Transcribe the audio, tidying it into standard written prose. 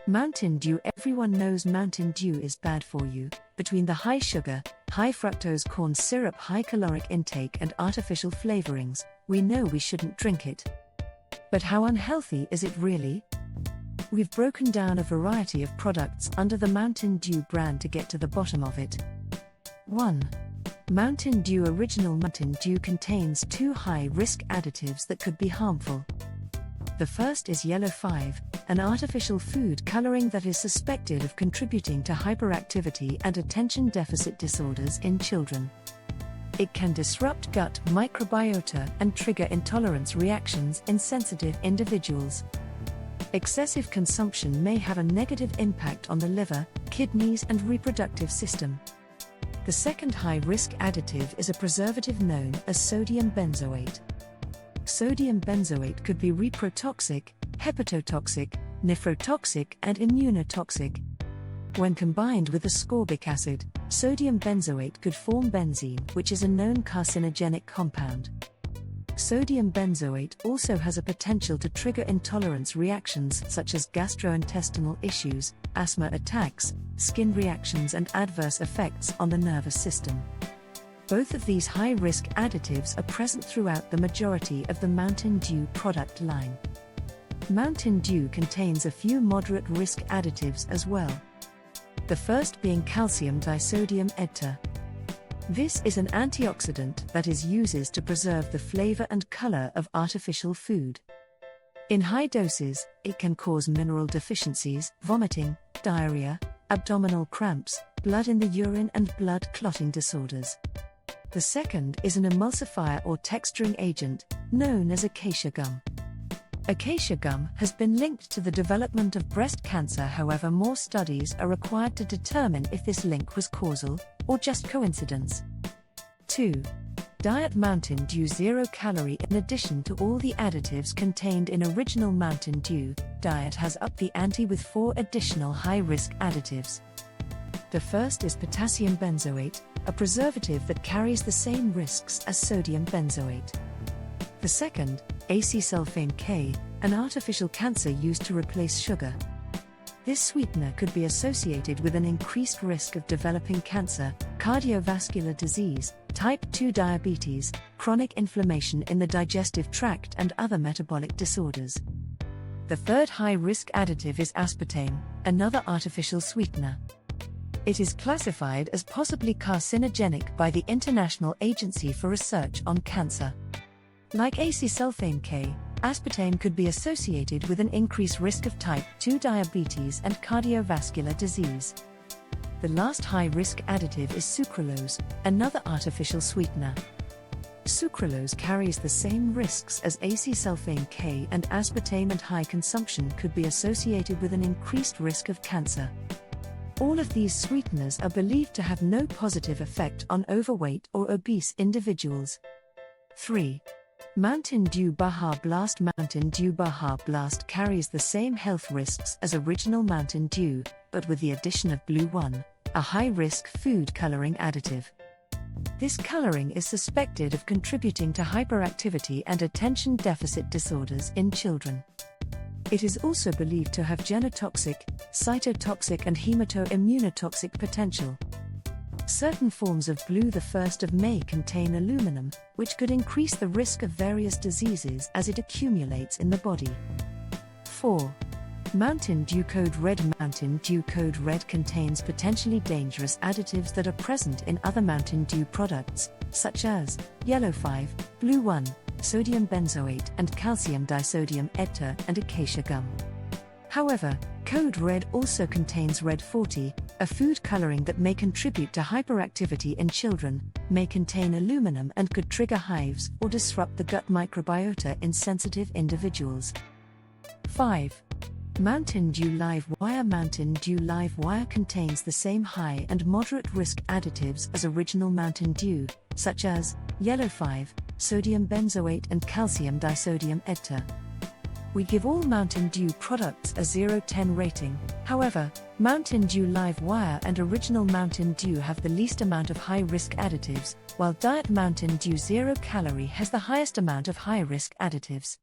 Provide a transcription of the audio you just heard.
Mountain Dew. Everyone knows Mountain Dew is bad for you. Between the high sugar, high fructose corn syrup, high caloric intake and artificial flavorings, we know we shouldn't drink it. But how unhealthy is it really? We've broken down a variety of products under the Mountain Dew brand to get to the bottom of it. 1. Mountain Dew. Original Mountain Dew contains 2 high-risk additives that could be harmful. The first is Yellow 5, an artificial food coloring that is suspected of contributing to hyperactivity and attention deficit disorders in children. It can disrupt gut microbiota and trigger intolerance reactions in sensitive individuals. Excessive consumption may have a negative impact on the liver, kidneys, and reproductive system. The second high-risk additive is a preservative known as sodium benzoate. Sodium benzoate could be reprotoxic, hepatotoxic, nephrotoxic, and immunotoxic. When combined with ascorbic acid, sodium benzoate could form benzene, which is a known carcinogenic compound. Sodium benzoate also has a potential to trigger intolerance reactions such as gastrointestinal issues, asthma attacks, skin reactions, and adverse effects on the nervous system. Both of these high-risk additives are present throughout the majority of the Mountain Dew product line. Mountain Dew contains a few moderate-risk additives as well. The first being calcium disodium ester. This is an antioxidant that uses to preserve the flavor and color of artificial food. In high doses, it can cause mineral deficiencies, vomiting, diarrhea, abdominal cramps, blood in the urine, and blood clotting disorders. The second is an emulsifier or texturing agent, known as acacia gum. Acacia gum has been linked to the development of breast cancer. However, more studies are required to determine if this link was causal or just coincidence. 2. Diet Mountain Dew 0 calorie. In addition to all the additives contained in original Mountain Dew, Diet has upped the ante with 4 additional high-risk additives. The first is potassium benzoate, a preservative that carries the same risks as sodium benzoate. The second, acesulfame K, an artificial cancer used to replace sugar. This sweetener could be associated with an increased risk of developing cancer, cardiovascular disease, type 2 diabetes, chronic inflammation in the digestive tract, and other metabolic disorders. The third high-risk additive is aspartame, another artificial sweetener. It is classified as possibly carcinogenic by the International Agency for Research on Cancer. Like acesulfame K, aspartame could be associated with an increased risk of type 2 diabetes and cardiovascular disease. The last high-risk additive is sucralose, another artificial sweetener. Sucralose carries the same risks as acesulfame K and aspartame, and high consumption could be associated with an increased risk of cancer. All of these sweeteners are believed to have no positive effect on overweight or obese individuals. 3. Mountain Dew Baja Blast. Mountain Dew Baja Blast carries the same health risks as original Mountain Dew, but with the addition of Blue 1, a high-risk food coloring additive. This coloring is suspected of contributing to hyperactivity and attention deficit disorders in children. It is also believed to have genotoxic, cytotoxic, and hemato-immunotoxic potential. Certain forms of Blue 1 may contain aluminum, which could increase the risk of various diseases as it accumulates in the body. 4. Mountain Dew Code Red. Mountain Dew Code Red contains potentially dangerous additives that are present in other Mountain Dew products, such as Yellow 5, Blue 1, sodium benzoate, and calcium disodium ester, and acacia gum. However, Code Red also contains Red 40, a food coloring that may contribute to hyperactivity in children, may contain aluminum, and could trigger hives or disrupt the gut microbiota in sensitive individuals. 5. Mountain Dew Live Wire. Mountain Dew Live Wire contains the same high and moderate risk additives as original Mountain Dew, such as Yellow 5, sodium benzoate, and calcium disodium ester. We give all Mountain Dew products a 0-10 rating. However, Mountain Dew Live Wire and original Mountain Dew have the least amount of high-risk additives, while Diet Mountain Dew 0 calorie has the highest amount of high-risk additives.